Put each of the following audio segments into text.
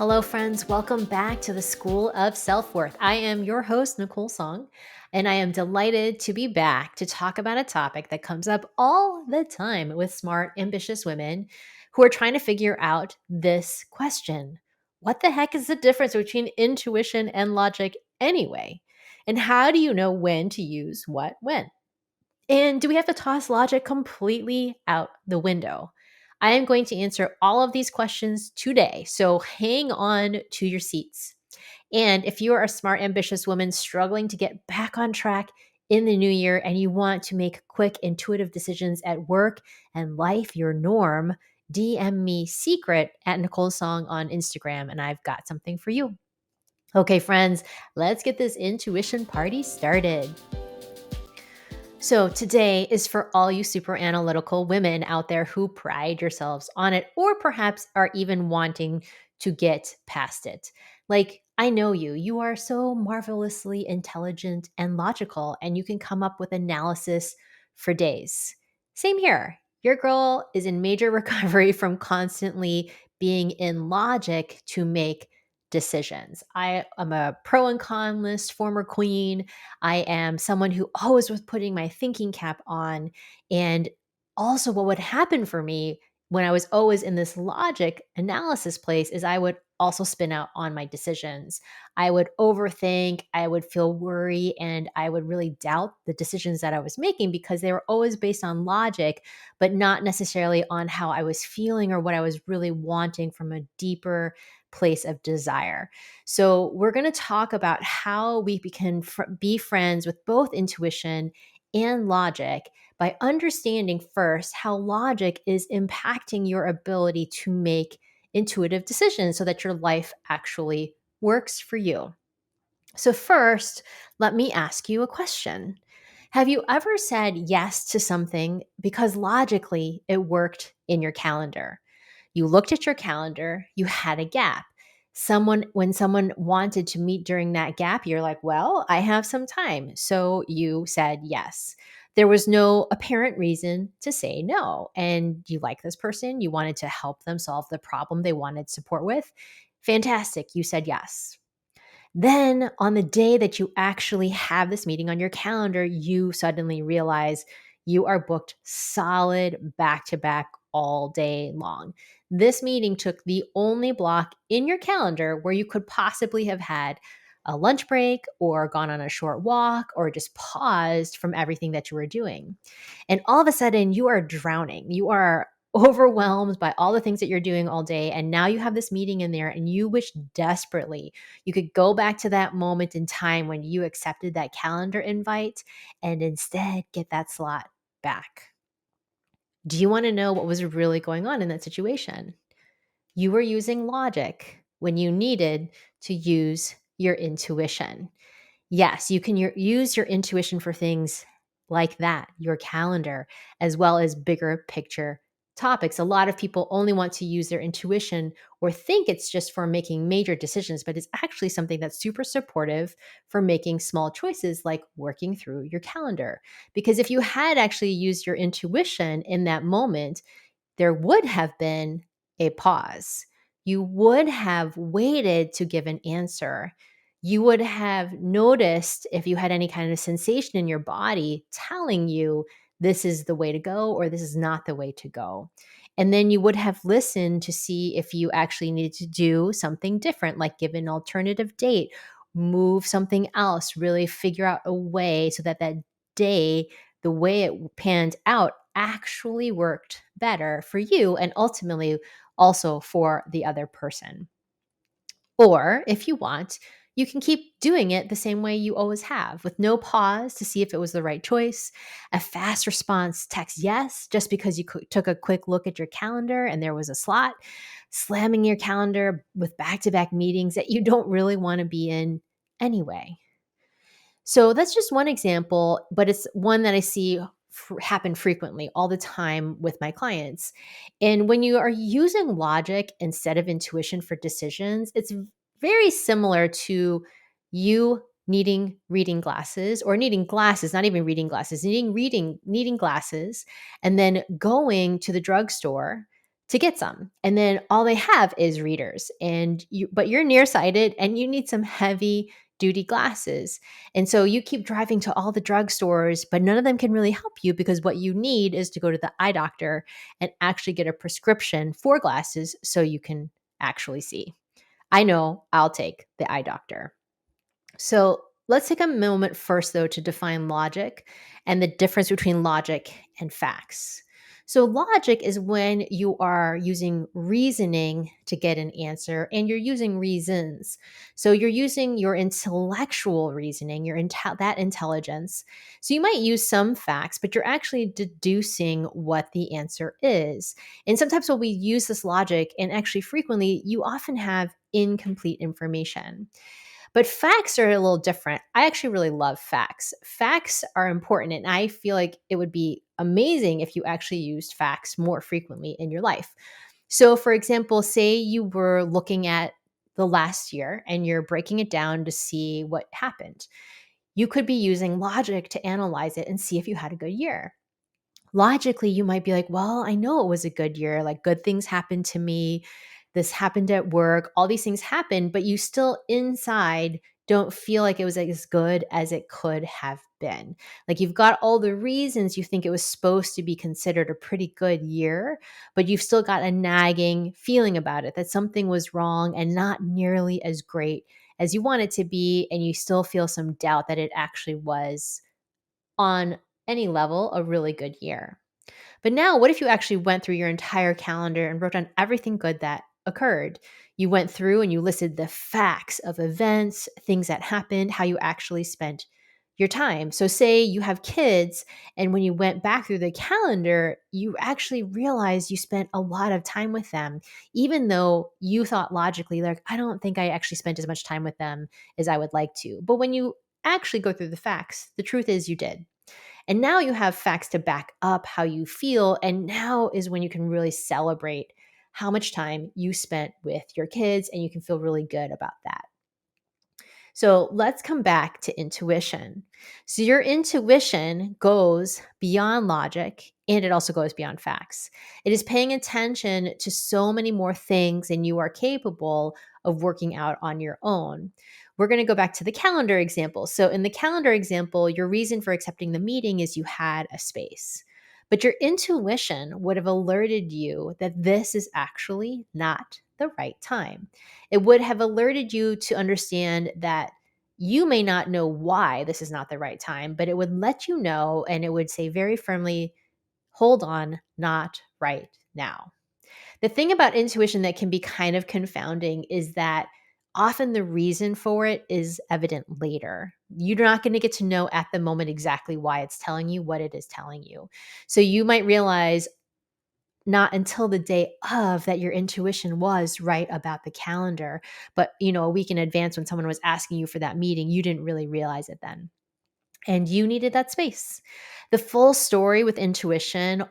Hello, friends. Welcome back to the School of Self-Worth. I am your host, Nicole Song, and I am delighted to be back to talk about a topic that comes up all the time with smart, ambitious women who are trying to figure out this question. What the heck is the difference between intuition and logic anyway? And how do you know when to use what when? And do we have to toss logic completely out the window? I am going to answer all of these questions today. So hang on to your seats. And if you are a smart, ambitious woman struggling to get back on track in the new year and you want to make quick, intuitive decisions at work and life your norm, DM me secret at Nicole Song on Instagram, and I've got something for you. Okay, friends, let's get this intuition party started. So, today is for all you super analytical women out there who pride yourselves on it, or perhaps are even wanting to get past it. Like, I know you. You are so marvelously intelligent and logical, and you can come up with analysis for days. Same here. Your girl is in major recovery from constantly being in logic to make decisions. I am a pro and con list former queen. I am someone who always was putting my thinking cap on. And also, what would happen for me when I was always in this logic analysis place is I would also spin out on my decisions. I would overthink, I would feel worry, and I would really doubt the decisions that I was making because they were always based on logic, but not necessarily on how I was feeling or what I was really wanting from a deeper place of desire. So, we're going to talk about how we can be friends with both intuition and logic by understanding first how logic is impacting your ability to make intuitive decisions so that your life actually works for you. So, first, let me ask you a question. Have you ever said yes to something because logically it worked in your calendar? You looked at your calendar, you had a gap. When someone wanted to meet during that gap, you're like, well, I have some time. So you said yes. There was no apparent reason to say no. And you like this person, you wanted to help them solve the problem they wanted support with. Fantastic. You said yes. Then, on the day that you actually have this meeting on your calendar, you suddenly realize you are booked solid back to back all day long. This meeting took the only block in your calendar where you could possibly have had a lunch break or gone on a short walk or just paused from everything that you were doing. And all of a sudden, you are drowning. You are overwhelmed by all the things that you're doing all day. And now you have this meeting in there, and you wish desperately you could go back to that moment in time when you accepted that calendar invite and instead get that slot back. Do you want to know what was really going on in that situation? You were using logic when you needed to use your intuition. Yes, you can use your intuition for things like that, your calendar, as well as bigger picture topics. A lot of people only want to use their intuition or think it's just for making major decisions, but it's actually something that's super supportive for making small choices like working through your calendar. Because if you had actually used your intuition in that moment, there would have been a pause. You would have waited to give an answer. You would have noticed if you had any kind of sensation in your body telling you this is the way to go or this is not the way to go. And then you would have listened to see if you actually needed to do something different, like give an alternative date, move something else, really figure out a way so that that day, the way it panned out, actually worked better for you and ultimately also for the other person. Or if you want, you can keep doing it the same way you always have, with no pause to see if it was the right choice. A fast response text yes, just because you took a quick look at your calendar and there was a slot. Slamming your calendar with back to back meetings that you don't really want to be in anyway. So that's just one example, but it's one that I see happen frequently all the time with my clients. And when you are using logic instead of intuition for decisions, it's very similar to you needing reading glasses or needing glasses, not even reading glasses, needing glasses, and then going to the drugstore to get some. And then all they have is readers, but you're nearsighted and you need some heavy duty glasses. And so you keep driving to all the drugstores, but none of them can really help you because what you need is to go to the eye doctor and actually get a prescription for glasses so you can actually see. I know I'll take the eye doctor. So let's take a moment first, though, to define logic and the difference between logic and facts. So, logic is when you are using reasoning to get an answer and you're using reasons. So, you're using your intellectual reasoning, that intelligence. So, you might use some facts, but you're actually deducing what the answer is. And sometimes when we use this logic, and actually frequently, you often have incomplete information. But facts are a little different. I actually really love facts. Facts are important, and I feel like it would be amazing if you actually used facts more frequently in your life. So, for example, say you were looking at the last year and you're breaking it down to see what happened. You could be using logic to analyze it and see if you had a good year. Logically, you might be like, well, I know it was a good year. Like, good things happened to me. This happened at work. All these things happened, but you still inside don't feel like it was as good as it could have been. Like, you've got all the reasons you think it was supposed to be considered a pretty good year, but you've still got a nagging feeling about it that something was wrong and not nearly as great as you want it to be. And you still feel some doubt that it actually was on any level a really good year. But now, what if you actually went through your entire calendar and wrote down everything good that occurred? You went through and you listed the facts of events, things that happened, how you actually spent your time. So, say you have kids, and when you went back through the calendar, you actually realized you spent a lot of time with them, even though you thought logically, like, I don't think I actually spent as much time with them as I would like to. But when you actually go through the facts, the truth is you did. And now you have facts to back up how you feel. And now is when you can really celebrate how much time you spent with your kids, and you can feel really good about that. So let's come back to intuition. So your intuition goes beyond logic and it also goes beyond facts. It is paying attention to so many more things than you are capable of working out on your own. We're going to go back to the calendar example. So, in the calendar example, your reason for accepting the meeting is you had a space. But your intuition would have alerted you that this is actually not the right time. It would have alerted you to understand that you may not know why this is not the right time, but it would let you know, and it would say very firmly, hold on, not right now. The thing about intuition that can be kind of confounding is that often the reason for it is evident later. You're not going to get to know at the moment exactly why it's telling you what it is telling you. So you might realize not until the day of that your intuition was right about the calendar. But, a week in advance when someone was asking you for that meeting, you didn't really realize it then. And you needed that space. The full story with intuition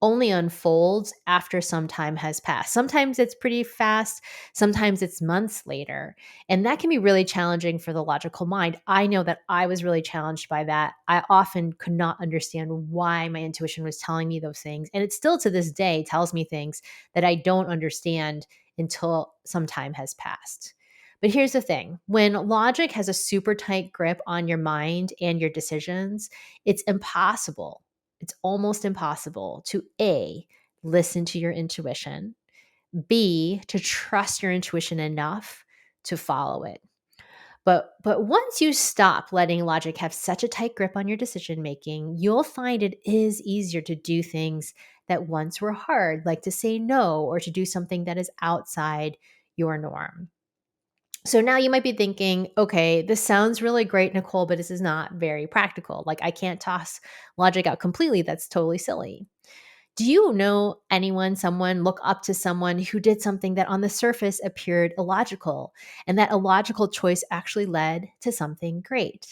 only unfolds after some time has passed. Sometimes it's pretty fast, sometimes it's months later. And that can be really challenging for the logical mind. I know that I was really challenged by that. I often could not understand why my intuition was telling me those things. And it still to this day tells me things that I don't understand until some time has passed. But here's the thing, when logic has a super tight grip on your mind and your decisions, it's impossible. It's almost impossible to A, listen to your intuition, B, to trust your intuition enough to follow it. But once you stop letting logic have such a tight grip on your decision making, you'll find it is easier to do things that once were hard, like to say no or to do something that is outside your norm. So now you might be thinking, okay, this sounds really great, Nicole, but this is not very practical. Like, I can't toss logic out completely. That's totally silly. Do you know anyone, someone, look up to someone who did something that on the surface appeared illogical and that illogical choice actually led to something great?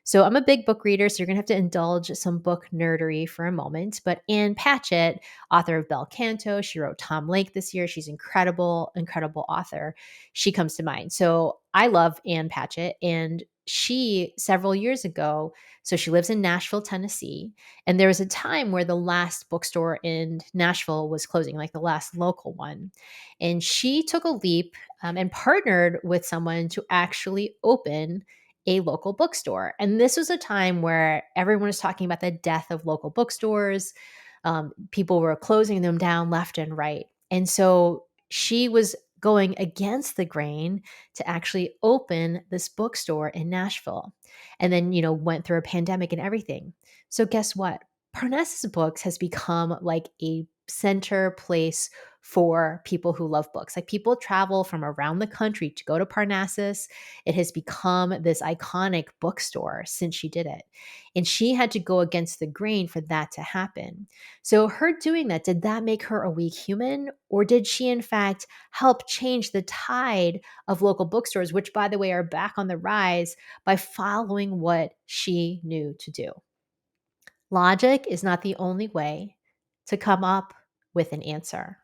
So I'm a big book reader, so you're going to have to indulge some book nerdery for a moment. But Ann Patchett, author of Bel Canto, she wrote Tom Lake this year. She's incredible, incredible author. She comes to mind. So I love Ann Patchett, and she several years ago, so she lives in Nashville, Tennessee, and there was a time where the last bookstore in Nashville was closing, like the last local one. And she took a leap and partnered with someone to actually open a local bookstore. And this was a time where everyone was talking about the death of local bookstores. People were closing them down left and right. And so she was going against the grain to actually open this bookstore in Nashville. And then, went through a pandemic and everything. So guess what? Parnassus Books has become like a center place for people who love books. Like people travel from around the country to go to Parnassus. It has become this iconic bookstore since she did it. And she had to go against the grain for that to happen. So, her doing that, did that make her a weak human? Or did she, in fact, help change the tide of local bookstores, which, by the way, are back on the rise by following what she knew to do? Logic is not the only way to come up with an answer.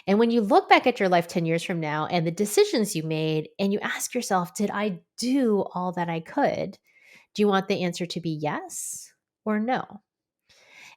And when you look back at your life 10 years from now and the decisions you made, and you ask yourself, did I do all that I could? Do you want the answer to be yes or no?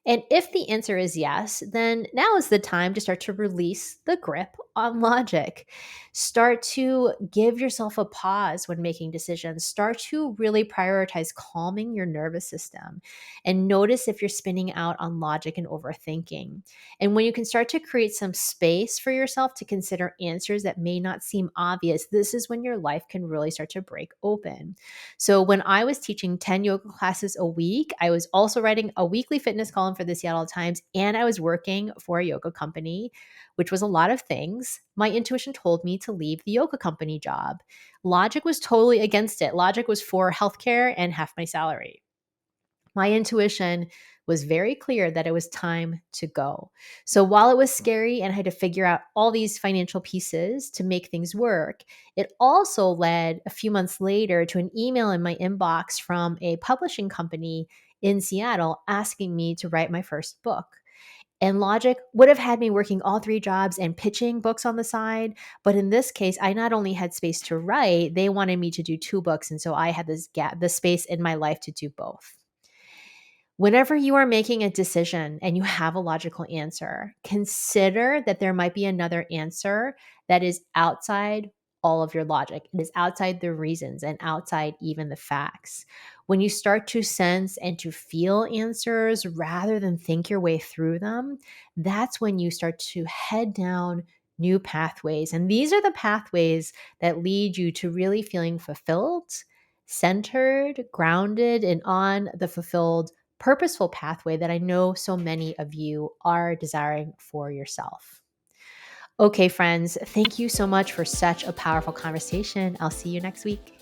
And if the answer is yes, then now is the time to start to release the grip on logic. Start to give yourself a pause when making decisions. Start to really prioritize calming your nervous system and notice if you're spinning out on logic and overthinking. And when you can start to create some space for yourself to consider answers that may not seem obvious, this is when your life can really start to break open. So when I was teaching 10 yoga classes a week, I was also writing a weekly fitness column for the Seattle Times, and I was working for a yoga company, which was a lot of things. My intuition told me to leave the yoga company job. Logic was totally against it. Logic was for healthcare and half my salary. My intuition was very clear that it was time to go. So while it was scary and I had to figure out all these financial pieces to make things work, it also led a few months later to an email in my inbox from a publishing company in Seattle asking me to write my first book. And logic would have had me working all three jobs and pitching books on the side. But in this case, I not only had space to write, they wanted me to do two books. And so I had this gap, the space in my life to do both. Whenever you are making a decision and you have a logical answer, consider that there might be another answer that is outside all of your logic. It is outside the reasons and outside even the facts. When you start to sense and to feel answers rather than think your way through them, that's when you start to head down new pathways. And these are the pathways that lead you to really feeling fulfilled, centered, grounded, and on the fulfilled purposeful pathway that I know so many of you are desiring for yourself. Okay, friends, thank you so much for such a powerful conversation. I'll see you next week.